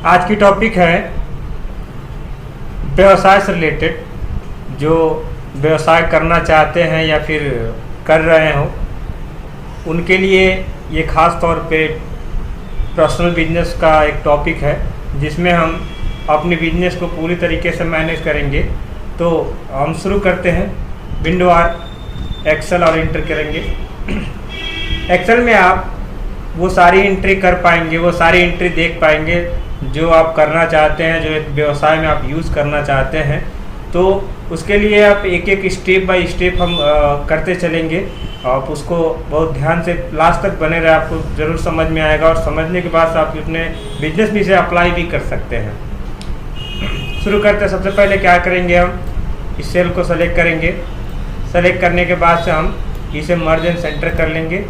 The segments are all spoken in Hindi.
आज की टॉपिक है व्यवसाय से रिलेटेड। जो व्यवसाय करना चाहते हैं या फिर कर रहे हो उनके लिए ये ख़ास तौर पे पर्सनल बिजनेस का एक टॉपिक है, जिसमें हम अपने बिजनेस को पूरी तरीके से मैनेज करेंगे। तो हम शुरू करते हैं। विंडो आर एक्सेल और इंटर करेंगे। एक्सेल में आप वो सारी एंट्री कर पाएंगे, वो सारी एंट्री देख पाएंगे जो आप करना चाहते हैं, जो एक व्यवसाय में आप यूज़ करना चाहते हैं। तो उसके लिए आप एक एक स्टेप बाय स्टेप हम करते चलेंगे। आप उसको बहुत ध्यान से लास्ट तक बने रहे, आपको ज़रूर समझ में आएगा और समझने के बाद आप अपने बिजनेस में इसे अप्लाई भी कर सकते हैं। शुरू करते हैं। सबसे पहले क्या करेंगे, हम इस सेल को सेलेक्ट करेंगे। सेलेक्ट करने के बाद से हम इसे मर्ज एंड सेंटर कर लेंगे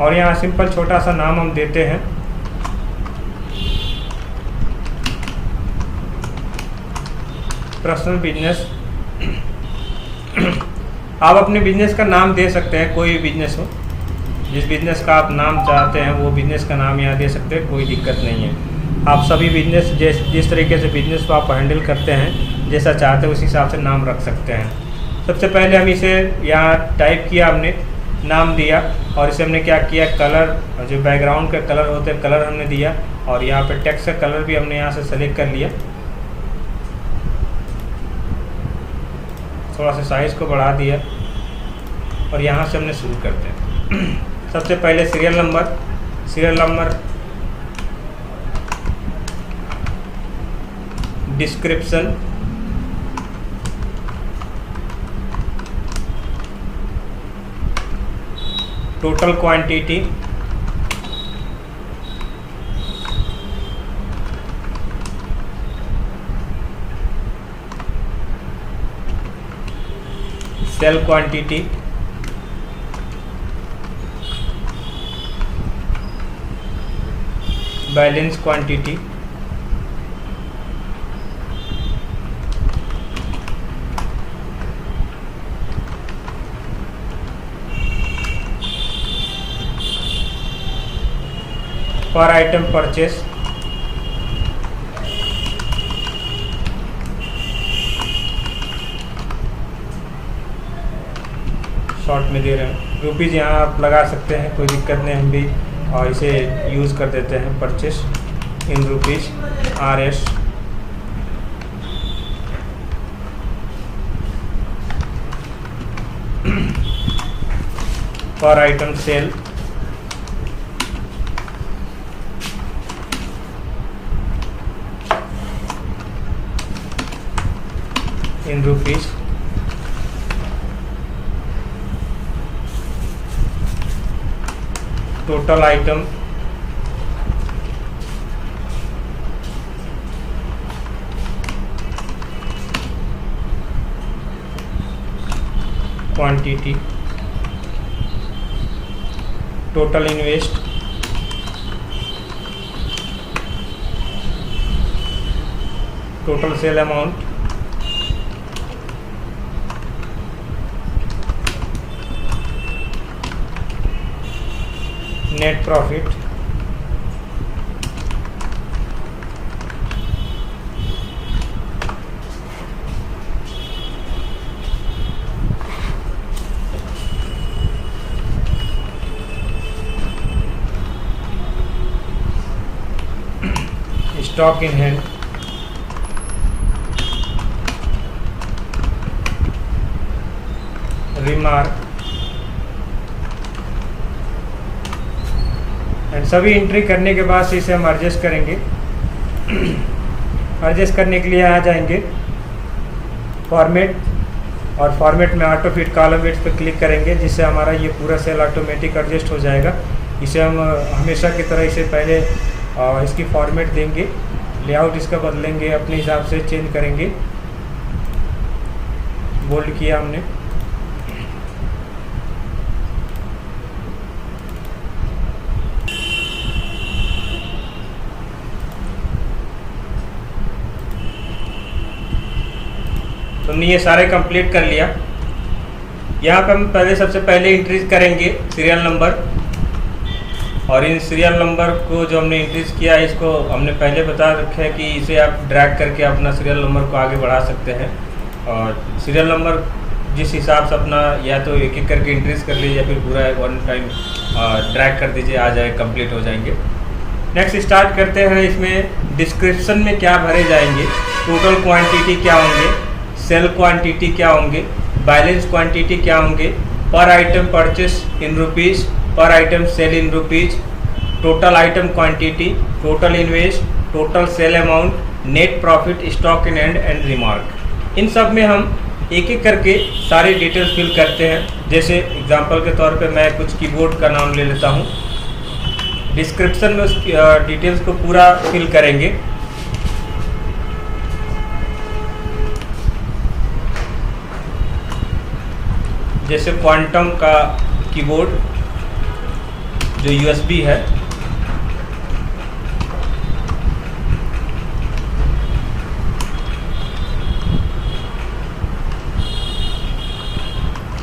और यहाँ सिंपल छोटा सा नाम हम देते हैं। Personal business. आप अपने बिजनेस का नाम दे सकते हैं, कोई भी बिजनेस हो, जिस बिजनेस का आप नाम चाहते हैं वो बिजनेस का नाम यहाँ दे सकते हैं, कोई दिक्कत नहीं है। आप सभी बिजनेस जिस तरीके से बिजनेस को आप हैंडल करते हैं, जैसा चाहते हैं उस हिसाब से नाम रख सकते हैं। सबसे पहले हम इसे यहाँ टाइप किया, हमने नाम दिया और इसे हमने क्या किया, कलर, जो बैकग्राउंड का कलर होते हैं कलर हमने दिया और यहाँ पे टेक्स्ट का कलर भी हमने यहाँ से सेलेक्ट कर लिया। थोड़ा सा साइज़ को बढ़ा दिया और यहाँ से हमने शुरू करते हैं। सबसे पहले serial number, description, total quantity, sale quantity, balance quantity, per item purchase, short में दे रहे हैं रुपीज़, यहाँ आप लगा सकते हैं, कोई दिक्कत नहीं। हम भी और इसे यूज़ कर देते हैं, purchase in rupees, RS। Per item sale, in rupees, total item, quantity, total invest, total sale amount, net profit, stock in hand, remark and सभी एंट्री करने के बाद से इसे हम एडजस्ट करेंगे। एडजस्ट करने के लिए आ जाएंगे फॉर्मेट और फॉर्मेट में ऑटो फिट कॉलम वेट्स पर क्लिक करेंगे, जिससे हमारा ये पूरा सेल ऑटोमेटिक एडजस्ट हो जाएगा। इसे हम हमेशा की तरह इसे पहले इसकी फॉर्मेट देंगे, लेआउट इसका बदलेंगे, अपने हिसाब से चेंज करेंगे। बोल्ड किया हमने, तो हमने ये सारे कंप्लीट कर लिया। यहाँ पे हम सबसे पहले एंट्री करेंगे सीरियल नंबर। और इन सीरियल नंबर को जो हमने इंक्रीज़ किया है, इसको हमने पहले बता रखा है कि इसे आप ड्रैग करके अपना सीरियल नंबर को आगे बढ़ा सकते हैं। और सीरियल नंबर जिस हिसाब से अपना या तो एक एक करके इंक्रीज़ कर लीजिए या फिर पूरा वन टाइम ड्रैग कर दीजिए, आ जाए, कंप्लीट हो जाएंगे। नेक्स्ट स्टार्ट करते हैं। इसमें डिस्क्रिप्शन में क्या भरे जाएंगे, टोटल क्वांटिटी क्या होंगे, सेल क्वांटिटी क्या होंगे, बैलेंस क्वांटिटी क्या होंगे, per item purchase in rupees, per item sale in rupees, total item quantity, total invest, total sale amount, net profit, stock in hand and remark. इन सब में हम एक एक करके सारे डिटेल्स फिल करते हैं। जैसे एग्जांपल के तौर पे मैं कुछ कीबोर्ड का नाम ले लेता हूँ। डिस्क्रिप्शन में उस डिटेल्स को पूरा फिल करेंगे। जैसे क्वांटम का कीबोर्ड जो USB है,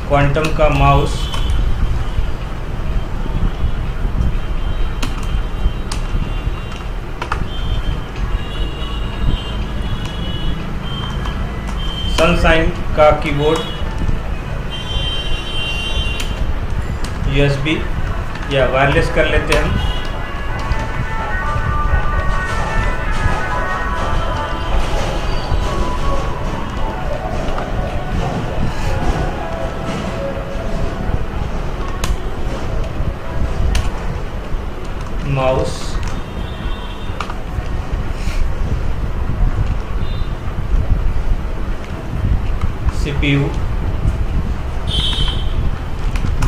क्वांटम का माउस, सनशाइन का कीबोर्ड USB या वायरलेस कर लेते हैं हम। माउस, CPU,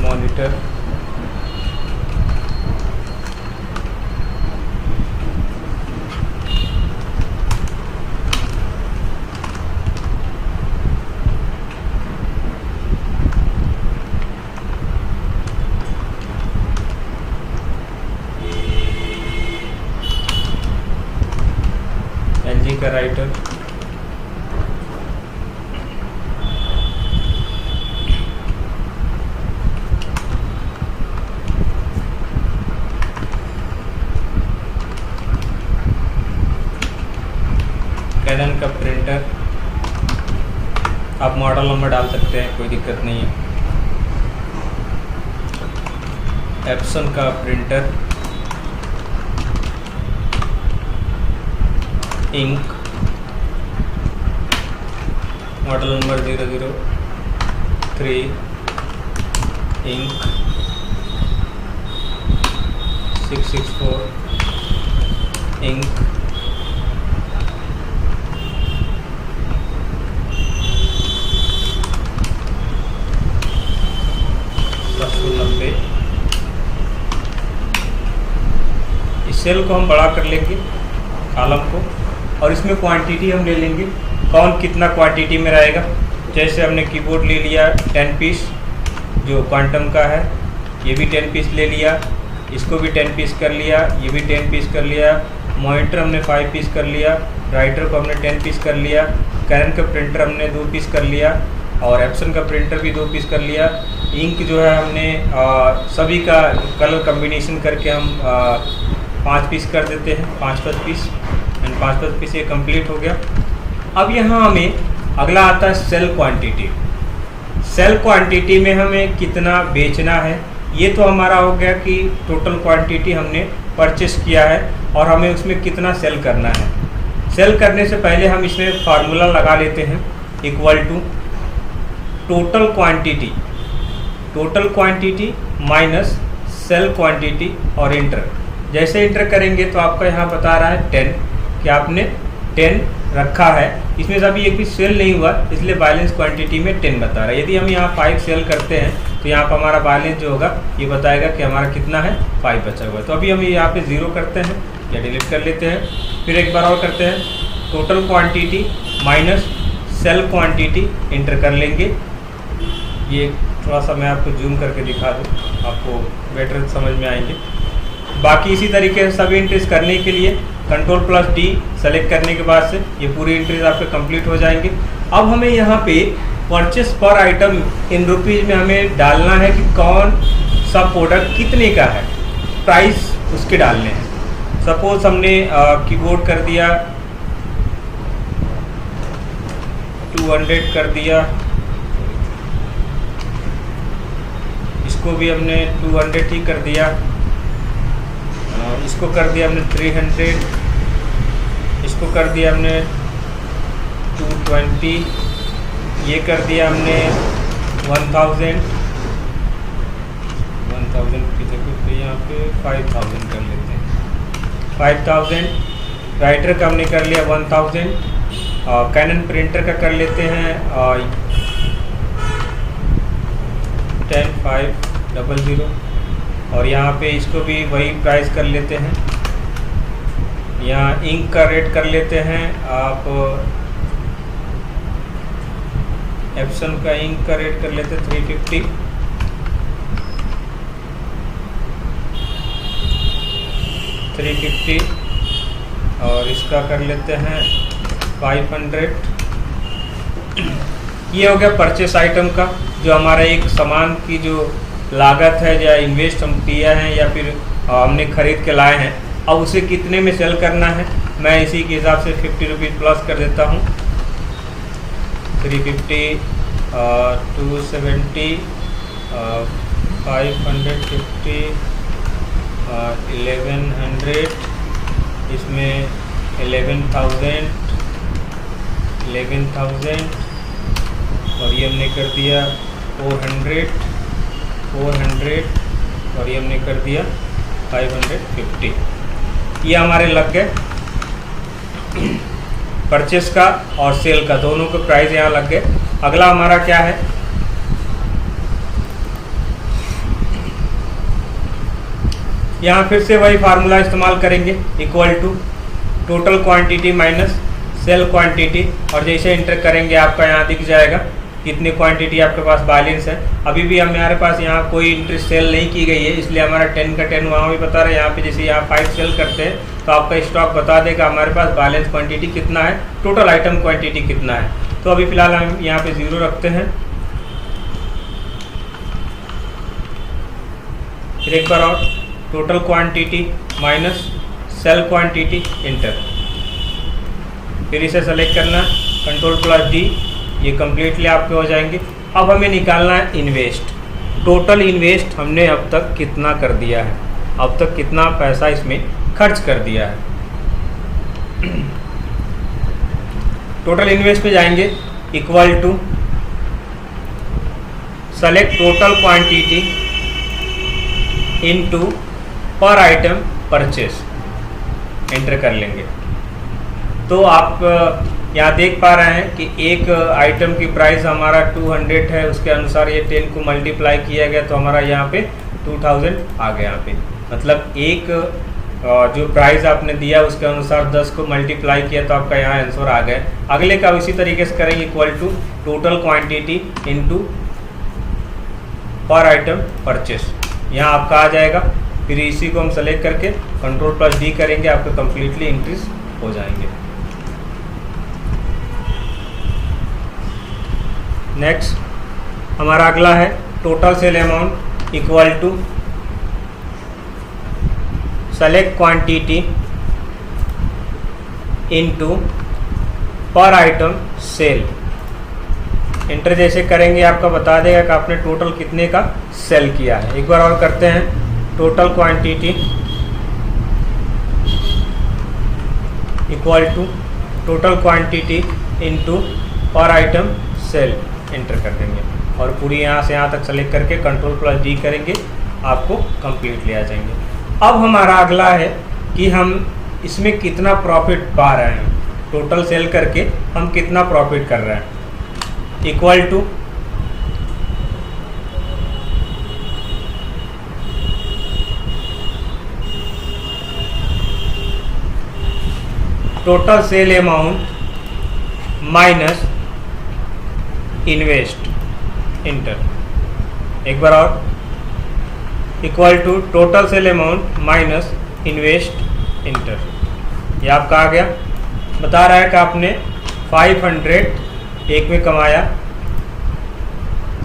मॉनिटर, LG का राइटर, कैनन का प्रिंटर, आप मॉडल नंबर डाल सकते हैं, कोई दिक्कत नहीं है। एप्सन का printer, ink, model number 003, ink 664, ink 790। इस सेल को हम बड़ा कर लेंगे, कॉलम को, और इसमें क्वांटिटी हम ले लेंगे, कौन कितना क्वांटिटी में रहेगा। जैसे हमने कीबोर्ड ले लिया 10 पीस जो क्वांटम का है, ये भी 10 पीस ले लिया, इसको भी 10 पीस कर लिया, ये भी 10 पीस कर लिया, मॉनिटर हमने 5 पीस कर लिया, राइटर को हमने 10 पीस कर लिया, कैनन का प्रिंटर हमने 2 पीस कर लिया, और एप्सन का प्रिंटर भी 2 पीस कर लिया। इंक जो है हमने सभी का कलर कम्बिनेशन करके हम 5 पीस कर देते हैं, 5-5 पीस, एंड 5-5 पीस ये कंप्लीट हो गया। अब यहाँ हमें अगला आता है सेल क्वांटिटी। सेल क्वांटिटी में हमें कितना बेचना है, ये तो हमारा हो गया कि टोटल क्वांटिटी हमने परचेस किया है और हमें उसमें कितना सेल करना है। सेल करने से पहले हम इसमें फार्मूला लगा लेते हैं, equal to total quantity minus sale quantity और इंटर। जैसे इंटर करेंगे तो आपका यहाँ बता रहा है 10 कि आपने 10 रखा है, इसमें से अभी एक भी सेल नहीं हुआ, इसलिए बैलेंस क्वांटिटी में 10 बता रहा है। यदि हम यहाँ 5 सेल करते हैं तो यहाँ पर हमारा बैलेंस जो होगा ये बताएगा कि हमारा कितना है, 5 बचा हुआ है। तो अभी हम यहाँ पे 0 करते हैं या डिलीट कर लेते हैं। फिर एक बार और करते हैं, total quantity minus sale quantity inter कर लेंगे। ये थोड़ा सा मैं आपको जूम करके दिखा दूँ, आपको बेटर समझ में आएंगे। बाकी इसी तरीके से सभी एंट्रीज करने के लिए Ctrl+D सेलेक्ट करने के बाद से ये पूरी एंट्रीज आपके कंप्लीट हो जाएंगे। अब हमें यहाँ पे परचेस पर आइटम इन रुपीज़ में हमें डालना है कि कौन सा प्रोडक्ट कितने का है। प्राइस उसके डालने हैं। सपोज हमने कीबोर्ड कर दिया 200 कर दिया, इसको भी हमने 200 ही कर दिया, इसको कर दिया हमने 300, इसको कर दिया हमने 220, ये कर दिया हमने 1000 की जगह पे यहाँ पे 5000 कर लेते हैं। 5000 राइटर का हमने कर लिया 1000, कैनन प्रिंटर का कर लेते हैं 10500, और यहाँ पे इसको भी वही प्राइस कर लेते हैं। यहाँ इंक का रेट कर लेते हैं आप, एप्सन का इंक का रेट कर लेते हैं 350, और इसका कर लेते हैं 500। ये हो गया परचेस आइटम का, जो हमारा एक सामान की जो लागत है या इन्वेस्ट हम किया है या फिर हमने खरीद के लाए हैं, अब उसे कितने में सेल करना है। मैं इसी के हिसाब से 50 रुपीज़ प्लस कर देता हूँ। 350, 270, 550, 1100, इसमें 11,000, और ये हमने कर दिया 400, और ये हमने कर दिया 550। ये हमारे लग गए परचेस का और सेल का, दोनों के प्राइस यहाँ लग गए। अगला हमारा क्या है, यहाँ फिर से वही फार्मूला इस्तेमाल करेंगे, equal to total quantity minus sale quantity, और जैसे इंटर करेंगे आपका यहाँ दिख जाएगा कितनी क्वांटिटी आपके पास बैलेंस है। अभी भी हमारे पास यहाँ कोई एंट्री सेल नहीं की गई है, इसलिए हमारा 10 का 10 वहाँ भी बता रहा है। यहाँ पे जैसे यहाँ 5 सेल करते हैं तो आपका स्टॉक बता देगा हमारे पास बैलेंस क्वांटिटी कितना है, टोटल आइटम क्वांटिटी कितना है। तो अभी फिलहाल हम यहाँ पे 0 रखते हैं। फिर एक बार और total quantity minus sale quantity, inter. फिर इसे सेलेक्ट करना, Ctrl+D, ये कम्प्लीटली आपके हो जाएंगे। अब हमें निकालना है इन्वेस्ट, टोटल इन्वेस्ट हमने अब तक कितना कर दिया है, अब तक कितना पैसा इसमें खर्च कर दिया है। टोटल इन्वेस्ट पे जाएंगे, equal to select total quantity into per item purchase, enter कर लेंगे। तो आप यहाँ देख पा रहे हैं कि एक आइटम की प्राइस हमारा 200 है, उसके अनुसार ये 10 को मल्टीप्लाई किया गया तो हमारा यहाँ पे 2000 आ गया। यहाँ पे मतलब एक जो प्राइस आपने दिया उसके अनुसार 10 को मल्टीप्लाई किया तो आपका यहाँ आंसर आ गया। अगले का इसी तरीके से करेंगे, equal to total quantity into per item purchase, यहाँ आपका आ जाएगा। फिर इसी को हम सेलेक्ट करके Ctrl+D करेंगे, आपके कम्प्लीटली इंक्रीज हो जाएंगे। नेक्स्ट हमारा अगला है total sale amount, equal to select quantity into per item sale, enter जैसे करेंगे आपका बता देगा कि आपने टोटल कितने का सेल किया है। एक बार और करते हैं, total quantity equal to total quantity into per item sale, enter कर देंगे और पूरी यहाँ से यहाँ तक सेलेक्ट करके Ctrl+D करेंगे, आपको कंप्लीटली आ जाएंगे। अब हमारा अगला है कि हम इसमें कितना प्रॉफिट पा रहे हैं, टोटल सेल करके हम कितना प्रॉफिट कर रहे हैं। Equal to total sale amount minus invest, enter. एक बार और, equal to total sale amount minus invest, enter. ये आपका आ गया। बता रहा है कि आपने 500 एक में कमाया,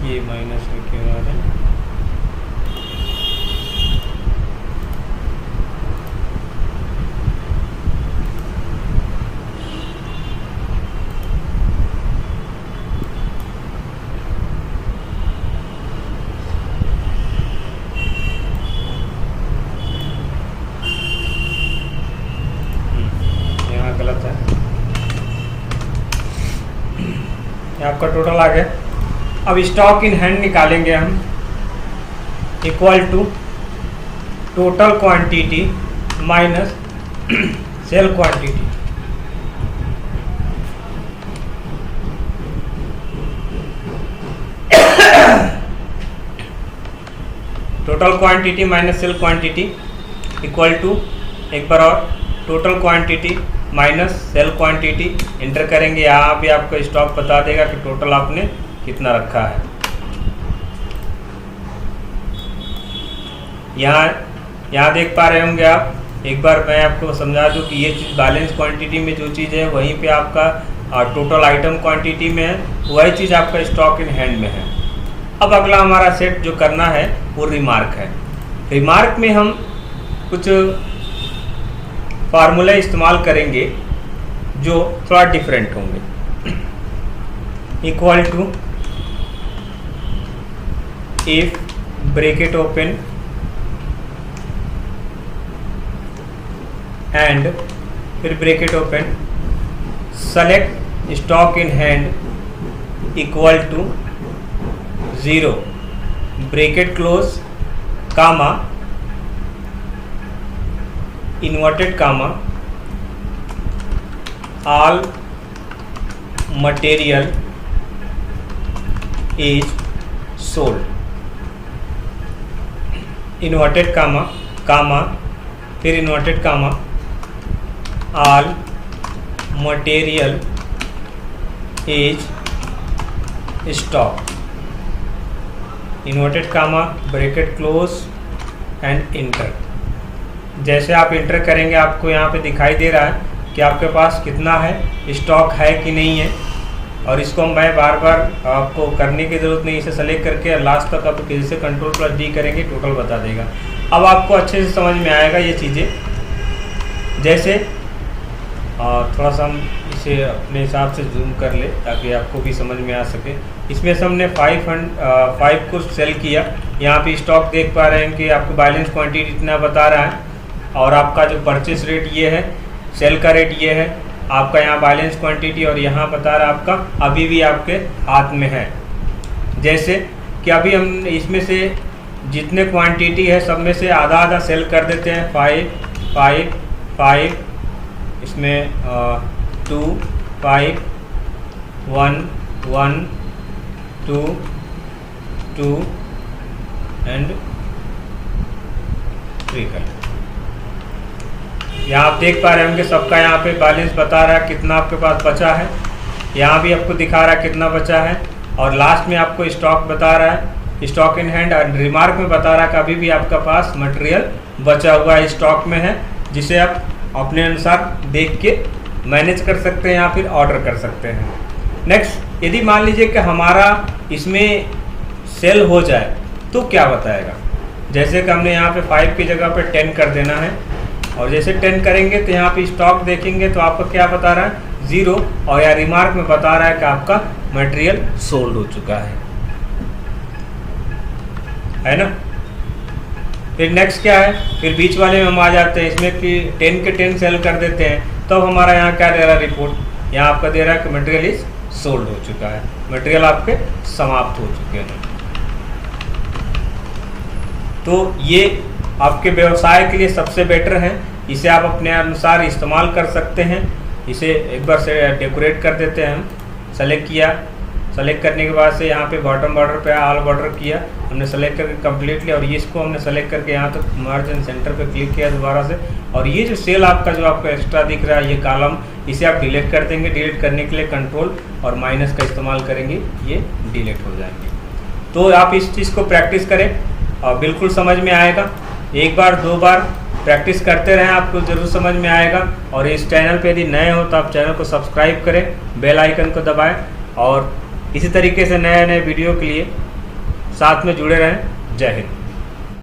ये माइनस में क्यों आ रहा है, ये आपका टोटल आ गया। अब स्टॉक इन हैंड निकालेंगे हम, equal to total quantity minus sale quantity. Total quantity minus sale quantity equal to, एक बार और, total quantity minus sale quantity enter करेंगे। यहाँ भी आपको स्टॉक बता देगा कि टोटल आपने कितना रखा है। यहाँ देख पा रहे होंगे आप, एक बार मैं आपको समझा दूं कि ये चीज़ बैलेंस क्वांटिटी में जो चीज़ है वहीं पे आपका टोटल आइटम क्वांटिटी में है, वही चीज़ आपका स्टॉक इन हैंड में है। अब अगला हमारा सेट जो करना है वो रिमार्क है। रिमार्क में हम कुछ फार्मूला इस्तेमाल करेंगे जो थोड़ा डिफरेंट होंगे। Equal to if bracket open and फिर bracket open, select stock in hand equal to 0 bracket close comma inverted comma all material is sold, inverted comma फिर inverted comma all material is stock, inverted comma bracket close and enter. जैसे आप इंटर करेंगे आपको यहाँ पे दिखाई दे रहा है कि आपके पास कितना है, स्टॉक है कि नहीं है। और इसको मैं बार बार आपको करने की ज़रूरत नहीं, इसे सेलेक्ट करके लास्ट तक आप किसी से Ctrl+D करेंगे टोटल बता देगा। अब आपको अच्छे से समझ में आएगा ये चीज़ें। जैसे थोड़ा सा हम इसे अपने हिसाब से जूम कर ले ताकि आपको भी समझ में आ सके। इसमें से हमने 5 को सेल किया। यहाँ पे स्टॉक देख पा रहे हैं कि आपको बैलेंस क्वांटिटी इतना बता रहा है और आपका जो परचेस रेट ये है, सेल का रेट ये है, आपका यहाँ बैलेंस क्वांटिटी और यहाँ बता रहा है आपका अभी भी आपके हाथ में है। जैसे कि अभी हम इसमें से जितने क्वांटिटी है सब में से आधा आधा सेल कर देते हैं। 5 5 5, इसमें 2 5 1 1 2 2 एंड 3 कर। यहाँ आप देख पा रहे होंगे सबका यहाँ पे बैलेंस बता रहा है कितना आपके पास बचा है। यहाँ भी आपको दिखा रहा है कितना बचा है और लास्ट में आपको स्टॉक बता रहा है, स्टॉक इन हैंड। और रिमार्क में बता रहा है कि अभी भी आपका पास मटेरियल बचा हुआ है, स्टॉक में है, जिसे आप अपने अनुसार देख के मैनेज कर सकते हैं या फिर ऑर्डर कर सकते हैं। नेक्स्ट, यदि मान लीजिए कि हमारा इसमें सेल हो जाए तो क्या बताएगा। जैसे कि हमने यहाँ पे 5 की जगह पे 10 कर देना है और जैसे 10 करेंगे तो यहाँ पे स्टॉक देखेंगे तो आपको क्या बता रहा है 0 और या रिमार्क में बता रहा है कि आपका मटेरियल सोल्ड हो चुका है ना। फिर नेक्स्ट क्या है, फिर बीच वाले में हम आ जाते हैं इसमें कि 10 के 10 सेल कर देते हैं तो हमारा यहाँ क्या दे रहा है रिपोर्ट, यहाँ आपका दे रहा है कि मटेरियल इज सोल्ड हो चुका है, मटेरियल आपके समाप्त हो चुके हैं। तो ये आपके व्यवसाय के लिए सबसे बेटर है, इसे आप अपने अनुसार इस्तेमाल कर सकते हैं। इसे एक बार से डेकोरेट कर देते हैं हम, सेलेक्ट किया, सेलेक्ट करने के बाद से यहाँ पे बॉटम बॉर्डर पे ऑल बॉर्डर किया हमने सेलेक्ट करके कम्प्लीटली और ये इसको हमने सेलेक्ट करके यहाँ तक मर्ज एंड सेंटर पे क्लिक किया दोबारा से। और ये जो सेल आपका जो आपको एक्स्ट्रा दिख रहा है ये कॉलम, इसे आप डिलीट कर देंगे। डिलीट करने के लिए कंट्रोल और माइनस का इस्तेमाल करेंगे, ये डिलीट हो जाएंगे। तो आप इस चीज़ को प्रैक्टिस करें और बिल्कुल समझ में आएगा। एक बार 2 बार प्रैक्टिस करते रहें, आपको ज़रूर समझ में आएगा। और इस चैनल पे यदि नए हो तो आप चैनल को सब्सक्राइब करें, बेल आइकन को दबाएं और इसी तरीके से नए नए वीडियो के लिए साथ में जुड़े रहें। जय हिंद।